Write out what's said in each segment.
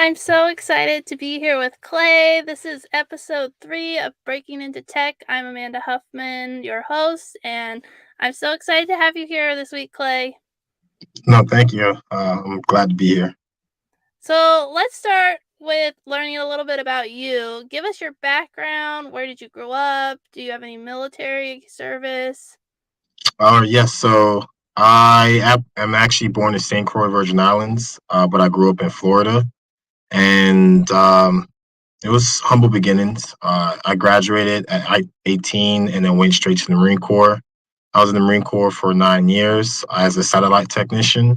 I'm so excited to be here with Clay. This is episode 3 of Breaking into Tech. I'm Amanda Huffman, your host, and I'm so excited to have you here this week, Clay. No, thank you. I'm glad to be here. So let's start with learning a little bit about you. Give us your background. Where did you grow up? Do you have any military service? Yes, so am actually born in St. Croix, Virgin Islands, but I grew up in Florida, and it was humble beginnings. I graduated at 18 and then went straight to the Marine Corps. I was in the Marine Corps for 9 years as a satellite technician,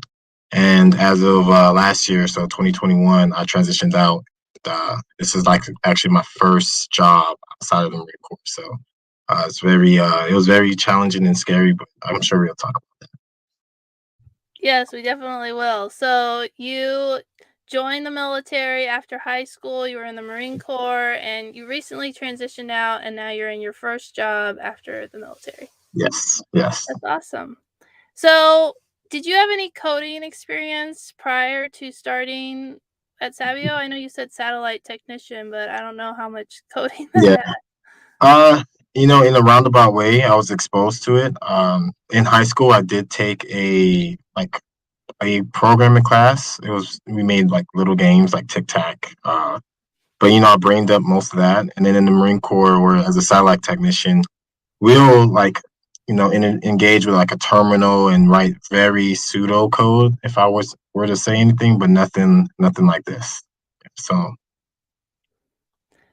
and as of last year, so 2021, I transitioned out. This is like actually my first job outside of the Marine Corps, so it was very challenging and scary, but I'm sure we'll talk about that. Yes, we definitely will. So you joined the military after high school, you were in the Marine Corps, and you recently transitioned out, and now you're in your first job after the military. Yes, yes. That's awesome. So, did you have any coding experience prior to starting at Savio? I know you said satellite technician, but I don't know how much coding that Yeah. had. Uh, in a roundabout way, I was exposed to it. In high school, I did take a programming class. We made like little games like Tic Tac. But I brained up most of that. And then in the Marine Corps, or as a satellite technician, we'll engage with like a terminal and write very pseudo code if I were to say anything, but nothing like this. So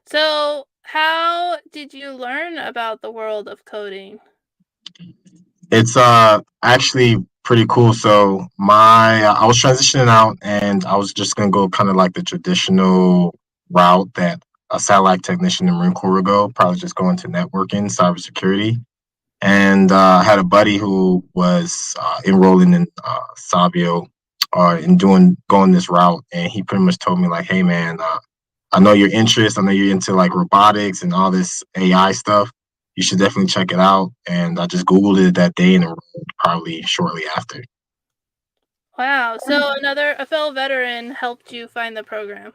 So, how did you learn about the world of coding? it's actually pretty cool. So I was transitioning out, and I was just gonna go kind of like the traditional route that a satellite technician in the Marine Corps would go, probably just go into networking, cybersecurity. And I had a buddy who was enrolling in Savio and going this route, and he pretty much told me like, "Hey man, I know your interest. I know you're into like robotics and all this AI stuff. You should definitely check it out." And I just Googled it that day and enrolled probably shortly after. Wow. So, a fellow veteran helped you find the program,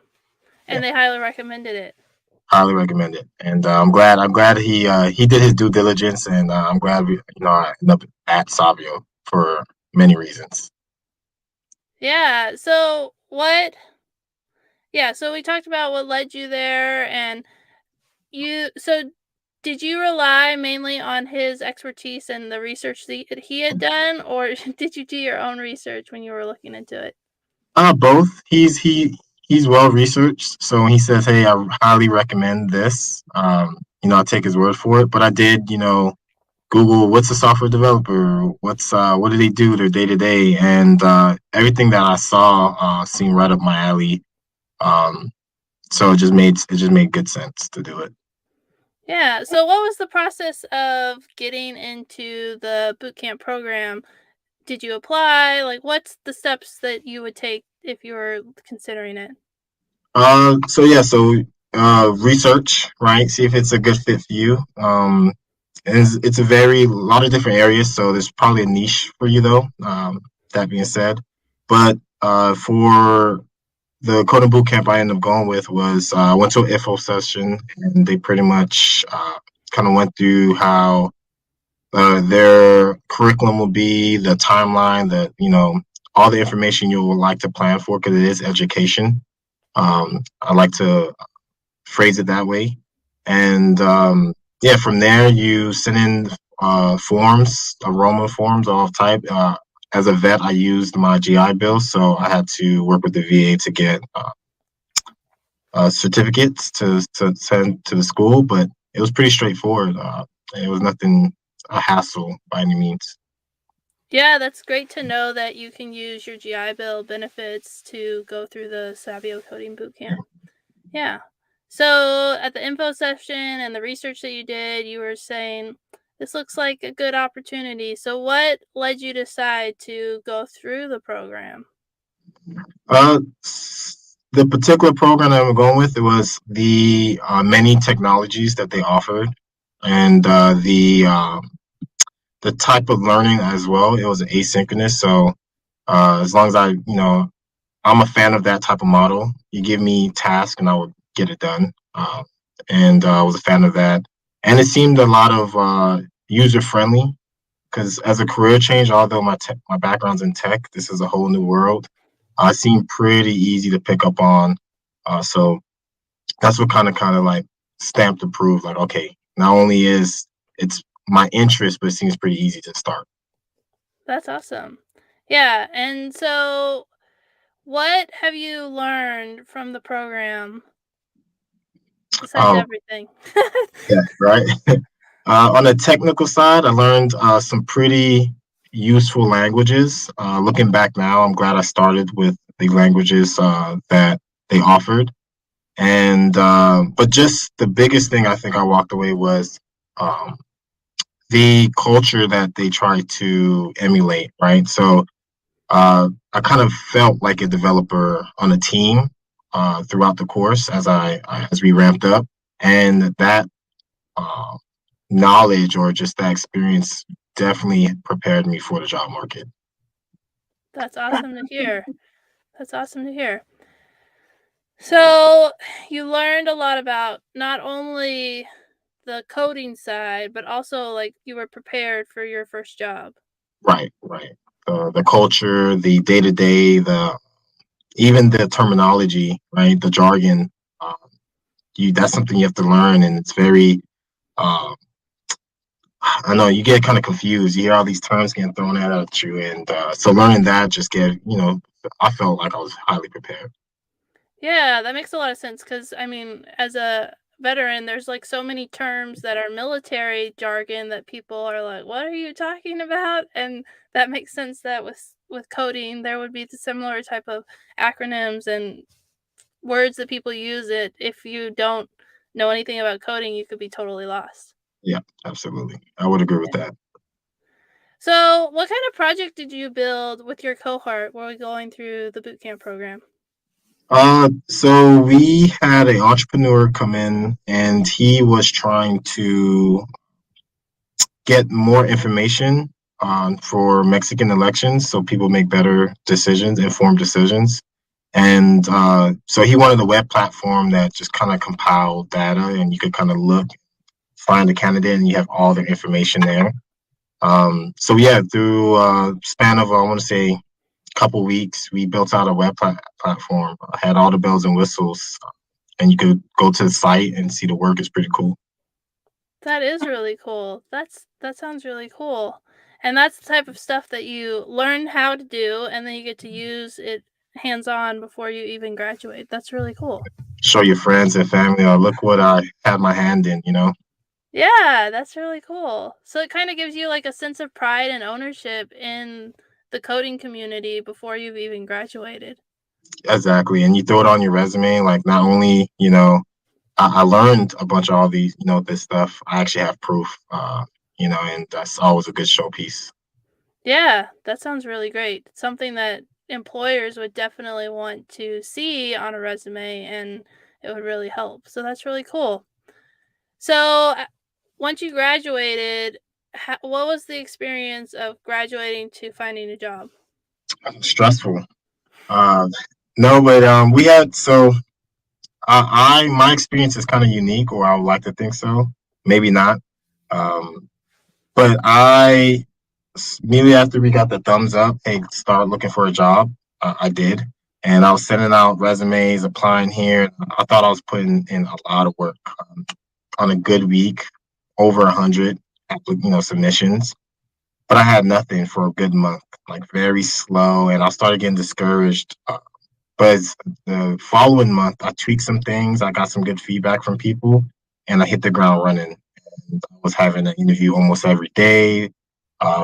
Yeah, and they highly recommended it. highly recommend it. And I'm glad he did his due diligence, and I'm glad I ended up at Savio for many reasons. Yeah. So we talked about what led you there, and so did you rely mainly on his expertise and the research that he had done, or did you do your own research when you were looking into it? Both. He's well researched, so when he says, "Hey, I highly recommend this," I take his word for it. But I did, Google what's a software developer, what do they do their day to day, and everything that I saw seemed right up my alley. Um, so it just made good sense to do it. Yeah. So what was the process of getting into the boot camp program? Did you apply? Like, what's the steps that you would take if you were considering it? So research, right? See if it's a good fit for you. And it's a very lot of different areas, so there's probably a niche for you though. That being said, but for the coding boot camp I ended up going with was I went to an info session, and they pretty much kind of went through how their curriculum will be, the timeline, that all the information you would like to plan for, because it is education. I like to phrase it that way. And yeah, from there you send in forms, aroma forms, all type. As a vet, I used my GI Bill, so I had to work with the VA to get certificates to send to the school, but it was pretty straightforward. It was nothing a hassle by any means. Yeah, that's great to know that you can use your GI Bill benefits to go through the Savio Coding Bootcamp. Yeah. So at the info session and the research that you did, you were saying this looks like a good opportunity. So what led you to decide to go through the program? Uh, the particular program that I'm going with, it was the many technologies that they offered, and the type of learning as well. It was asynchronous, so as long as I I'm a fan of that type of model. You give me task and I will get it done. And I was a fan of that. And it seemed a lot of user friendly because as a career change, although my background's in tech, this is a whole new world. It seemed pretty easy to pick up on. So that's what kind of like stamped approved. Like, okay, not only is it's my interest, but it seems pretty easy to start. That's awesome. Yeah, and so what have you learned from the program besides Oh, everything? yeah, right. On the technical side, I learned some pretty useful languages. Looking back now, I'm glad I started with the languages that they offered. And but just the biggest thing I think I walked away was um, the culture that they try to emulate, right? So I kind of felt like a developer on a team throughout the course as we ramped up, and that uh, knowledge or just that experience definitely prepared me for the job market. That's awesome to hear. That's awesome to hear. So, you learned a lot about not only the coding side, but also, like, you were prepared for your first job. Right, right. The culture, the day to day, the even the terminology, right? The jargon. Um, that's something you have to learn, and it's very. Um, I know you get kind of confused. You hear all these terms getting thrown at you, and so learning that just I felt like I was highly prepared. Yeah, that makes a lot of sense because I mean, as a veteran, there's like so many terms that are military jargon that people are like, "What are you talking about?" And that makes sense that with coding, there would be the similar type of acronyms and words that people use it. If you don't know anything about coding, you could be totally lost. Yeah, absolutely. I would agree with that. So, what kind of project did you build with your cohort while going through the bootcamp program? So we had an entrepreneur come in, and he was trying to get more information on for Mexican elections, so people make better decisions, informed decisions. And so he wanted a web platform that just kind of compiled data, and you could kind of look, find a candidate, and you have all the information there. So yeah, through span of I want to say couple weeks, we built out a platform, had all the bells and whistles, and you could go to the site and see the work. Is pretty cool. That is really cool. That sounds really cool. And that's the type of stuff that you learn how to do and then you get to use it hands-on before you even graduate. That's really cool. Show your friends and family, look what I had my hand in, you know? Yeah, that's really cool. So it kind of gives you like a sense of pride and ownership in the coding community before you've even graduated. Exactly. And you throw it on your resume, like not only, I learned a bunch of all these, this stuff. I actually have proof, and that's always a good showpiece. Yeah, that sounds really great. Something that employers would definitely want to see on a resume and it would really help. So that's really cool. So, once you graduated, what was the experience of graduating to finding a job? Stressful. Uh, no, but we had so my experience is kind of unique, or I would like to think so. Maybe not. Um, but immediately after we got the thumbs up, hey, start looking for a job. I did, and I was sending out resumes, applying here. I thought I was putting in a lot of work. On a good week, over 100, submissions, but I had nothing for a good month. Like very slow, and I started getting discouraged. But the following month, I tweaked some things. I got some good feedback from people, and I hit the ground running. And I was having an interview almost every day,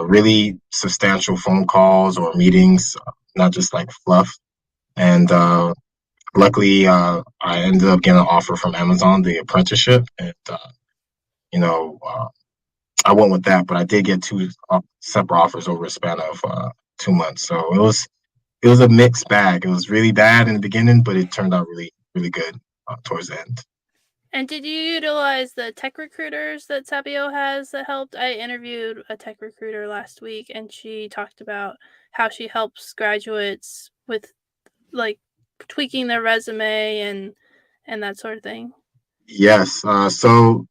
really substantial phone calls or meetings, not just like fluff. And luckily, I ended up getting an offer from Amazon, the apprenticeship, and you know, uh, I went with that. But I did get two separate offers over a span of 2 months. So it was a mixed bag. It was really bad in the beginning, but it turned out really, really good towards the end. And did you utilize the tech recruiters that Sabio has that helped? I interviewed a tech recruiter last week and she talked about how she helps graduates with like tweaking their resume and that sort of thing? Yes. That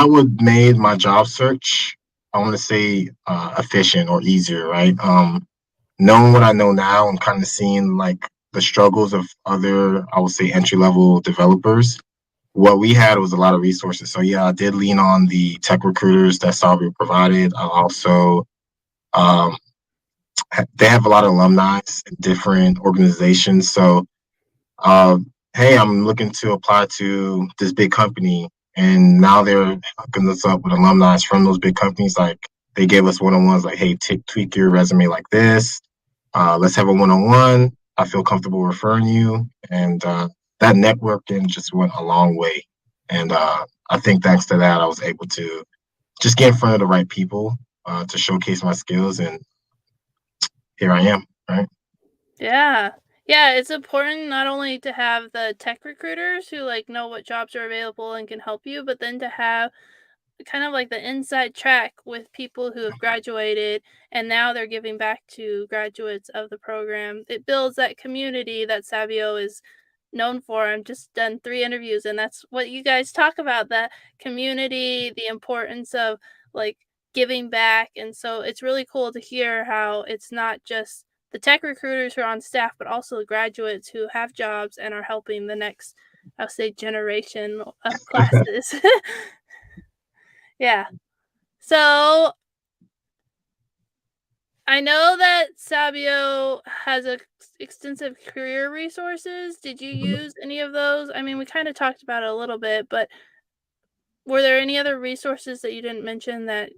would made my job search, I want to say, efficient or easier, right? Knowing what I know now and kind of seeing like the struggles of other, I would say, entry level developers. What we had was a lot of resources. So yeah, I did lean on the tech recruiters that Sabio provided. I also um, they have a lot of alumni in different organizations. So uh, hey, I'm looking to apply to this big company, and now they're hooking us up with alumni from those big companies. Like they gave us one-on-ones, like, hey, tweak your resume like this. Let's have a one-on-one. I feel comfortable referring you, and that networking just went a long way. And I think thanks to that, I was able to just get in front of the right people to showcase my skills, and here I am. Right. Yeah. Yeah, it's important not only to have the tech recruiters who like know what jobs are available and can help you, but then to have kind of like the inside track with people who have graduated and now they're giving back to graduates of the program. It builds that community that Savio is known for. I've just done 3 interviews and that's what you guys talk about, that community, the importance of like giving back. And so it's really cool to hear how it's not just the tech recruiters who are on staff, but also the graduates who have jobs and are helping the next, I'll say, generation of classes. Yeah. So I know that Sabio has extensive career resources. Did you use any of those? I mean, we kind of talked about it a little bit, but were there any other resources that you didn't mention that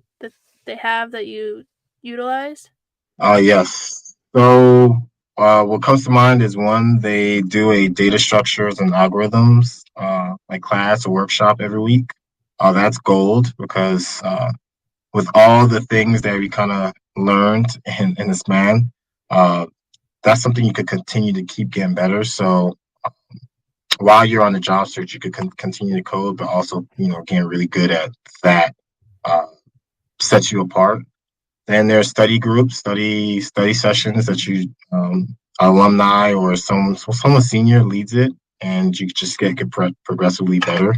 they have that you utilized? Yes. So, what comes to mind is one, they do a data structures and algorithms like class or workshop every week. That's gold because with all the things that we kind of learned in this man, uh, that's something you could continue to keep getting better. So, while you're on the job search, you could continue to code, but also, getting really good at that uh, sets you apart. Then there's study groups, study sessions that you alumni or someone senior leads it, and you just get progressively better.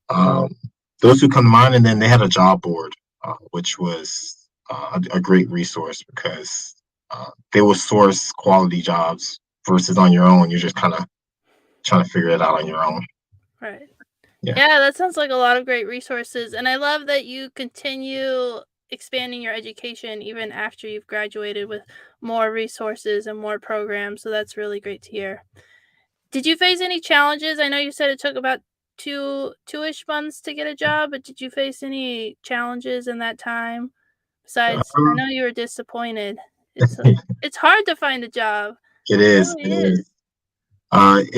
Um, those who come to mind, and then they had a job board, which was a great resource because they will source quality jobs versus on your own. You're just kind of trying to figure it out on your own. Right. Yeah. Yeah, that sounds like a lot of great resources. And I love that you continue expanding your education even after you've graduated with more resources and more programs. So that's really great to hear. Did you face any challenges? I know you said it took about two-ish months to get a job, but did you face any challenges in that time? Besides, I know you were disappointed. It's it's hard to find a job. It It is. really It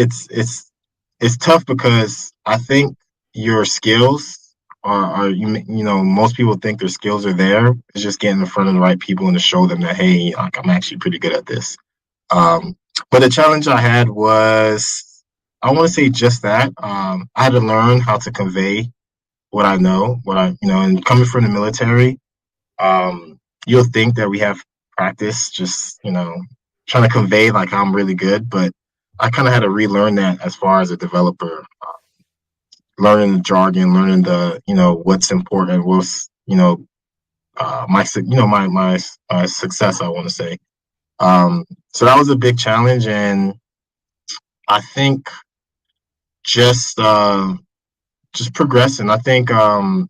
is. is. It's tough because I think your skills are most people think their skills are there. It's just getting in front of the right people and to show them that, hey, like, I'm actually pretty good at this. Um, but the challenge I had was, I want to say just that. I had to learn how to convey what I know, and coming from the military, you'll think that we have practice, just trying to convey like I'm really good, but I kind of had to relearn that as far as a developer, learning the jargon, learning the what's important, what's my success, I want to say. So that was a big challenge, and I think just just progressing. I think I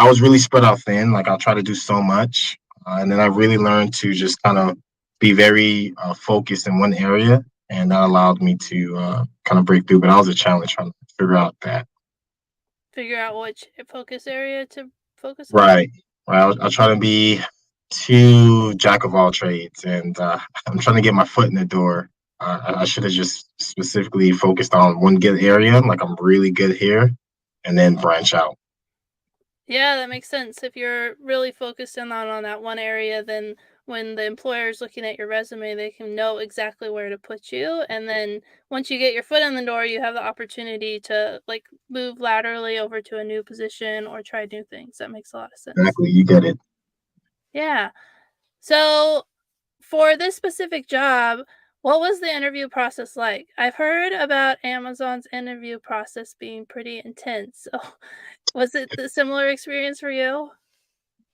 was really spread out thin. Like I'll try to do so much, and then I really learned to just kind of be very focused in one area, and that allowed me to kind of break through. But that was a challenge trying to figure out that. Figure out which focus area to focus on. Right, right. I'll try to be too jack of all trades, and I'm trying to get my foot in the door. I should have just specifically focused on one good area, like I'm really good here, and then branch out. Yeah, that makes sense. If you're really focused in on that one area, then when the employer is looking at your resume, they can know exactly where to put you. And then once you get your foot in the door, you have the opportunity to like move laterally over to a new position or try new things. That makes a lot of sense. Exactly, you get it. Yeah. So for this specific job, What was the interview process like? I've heard about Amazon's interview process being pretty intense. So, was it the similar experience for you?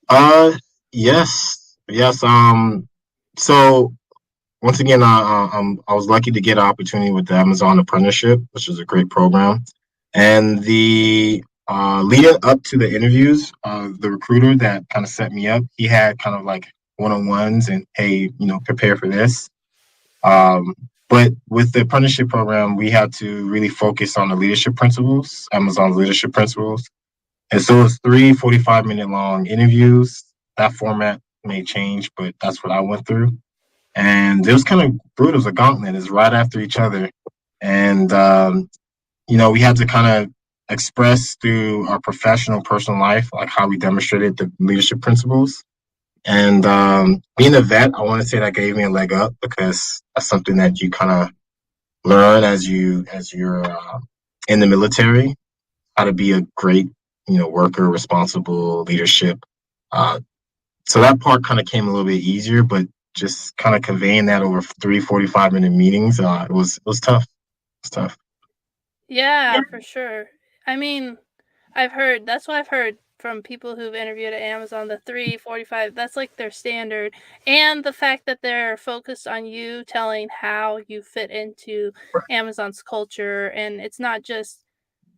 Uh, yes, yes. So once again, I was lucky to get an opportunity with the Amazon Apprenticeship, which is a great program. And the leading up to the interviews, the recruiter that kind of set me up, he had kind of like one-on-ones and, hey, prepare for this. Um, but with the apprenticeship program, we had to really focus on the leadership principles, Amazon's leadership principles. And so it's three 45-minute long interviews. That format may change, but that's what I went through. And it was kind of brutal. It was a gauntlet. It's right after each other. And, we had to kind of express through our professional, personal life, like how we demonstrated the leadership principles. And being a vet, I want to say that gave me a leg up because that's something that you kind of learn as you're in the military, how to be a great worker, responsible leadership. Uh, so that part kind of came a little bit easier, but just kind of conveying that over three 45-minute meetings, it was tough. It's tough. Yeah, for sure. I mean, I've heard that's what I've heard from people who've interviewed at Amazon, the 3:45, that's like their standard. And the fact that they're focused on you telling how you fit into Amazon's culture. And it's not just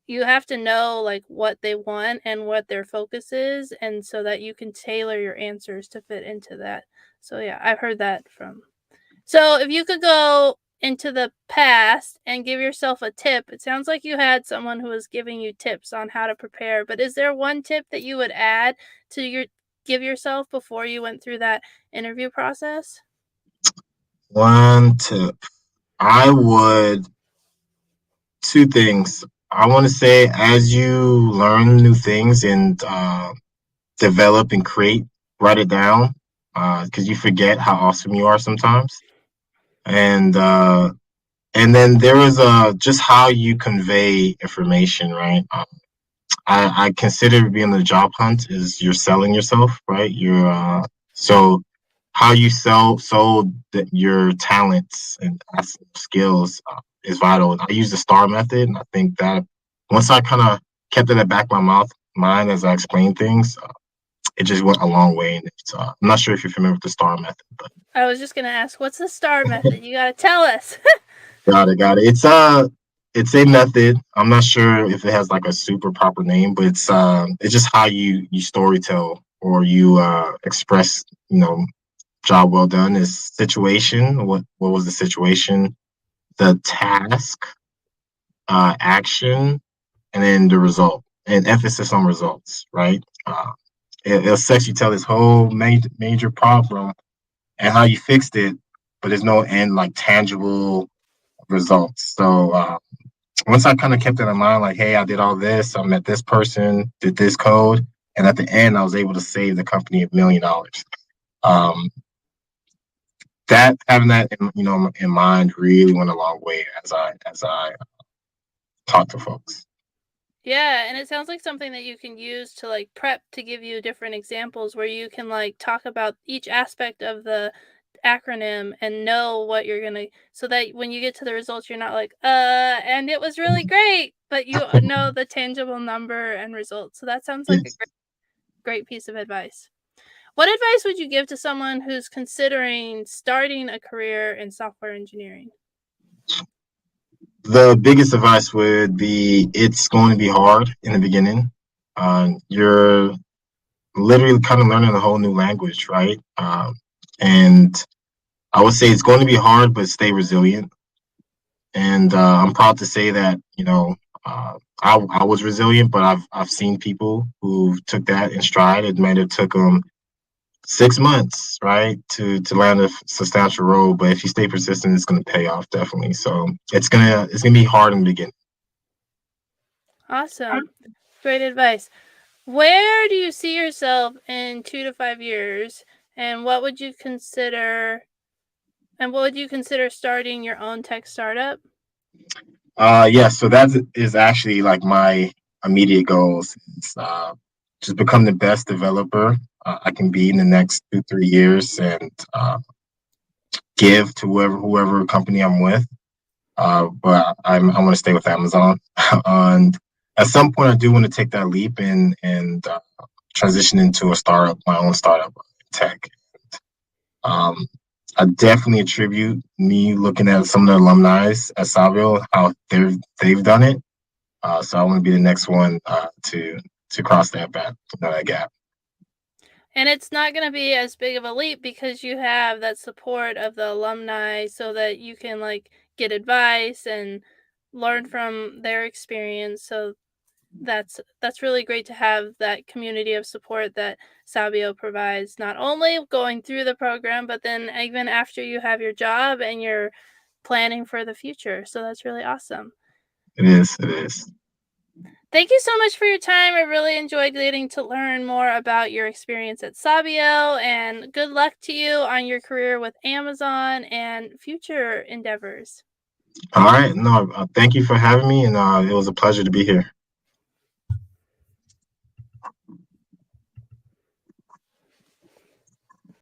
you have to know like what they want and what their focus is, and so that you can tailor your answers to fit into that. So yeah, I've heard that from so, if you could go into the past and give yourself a tip, it sounds like you had someone who was giving you tips on how to prepare, but is there one tip that you would add to your give yourself before you went through that interview process? One tip. I would two things. I want to say as you learn new things and develop and create, write it down because you forget how awesome you are sometimes. And and then there is just how you convey information, right? I consider being the job hunt is you're selling yourself, right? You're so how you sold your talents and skills is vital. And I use the STAR method, and I think that once I kind of kept it in the back of my mind as I explained things, it just went a long way. And I'm not sure if you're familiar with the STAR method, but I was just gonna ask, what's the STAR method? You gotta tell us. got it. It's a method. I'm not sure if it has like a super proper name, but it's just how you story tell or you express, job well done is situation. What was the situation? The task, action, and then the result. And emphasis on results, right? It'll set you tell this whole major problem and how you fixed it, but there's no end like tangible results. So once I kind of kept it in mind, like, hey, I did all this, I met this person, did this code, and at the end, I was able to save the company $1 million. Um, that having that in mind really went a long way as I talk to folks. Yeah, and it sounds like something that you can use to like prep to give you different examples where you can like talk about each aspect of the acronym and know what you're gonna so that when you get to the results you're not like, and it was really great, but you know the tangible number and results. So that sounds like a Yes. great piece of advice. What advice would you give to someone who's considering starting a career in software engineering? The biggest advice would be it's going to be hard in the beginning. You're literally kind of learning a whole new language, right? And I would say it's going to be hard, but stay resilient. And I'm proud to say that I was resilient, but I've seen people who took that in stride. It might have took them 6 months, right, to land a substantial role. But if you stay persistent, it's going to pay off definitely. So it's gonna be hard in the beginning. Awesome. Great advice. Where do you see yourself in 2 to 5 years? And what would you consider starting your own tech startup? Yeah. So that is actually like my immediate goals. Is, just become the best developer I can be in the next 2 3 years, and give to whoever company I'm with. But I want to stay with Amazon, and at some point I do want to take that leap and transition into a startup, my own startup tech. Um, I definitely attribute me looking at some of the alumni at Savio, how they've done it. So I want to be the next one to cross that gap. And it's not going to be as big of a leap because you have that support of the alumni so that you can like get advice and learn from their experience. So that's really great to have that community of support that Sabio provides, not only going through the program, but then even after you have your job and you're planning for the future. So that's really awesome. It is. It is. Thank you so much for your time. I really enjoyed getting to learn more about your experience at Sabio, and good luck to you on your career with Amazon and future endeavors. All right. No, thank you for having me, and it was a pleasure to be here.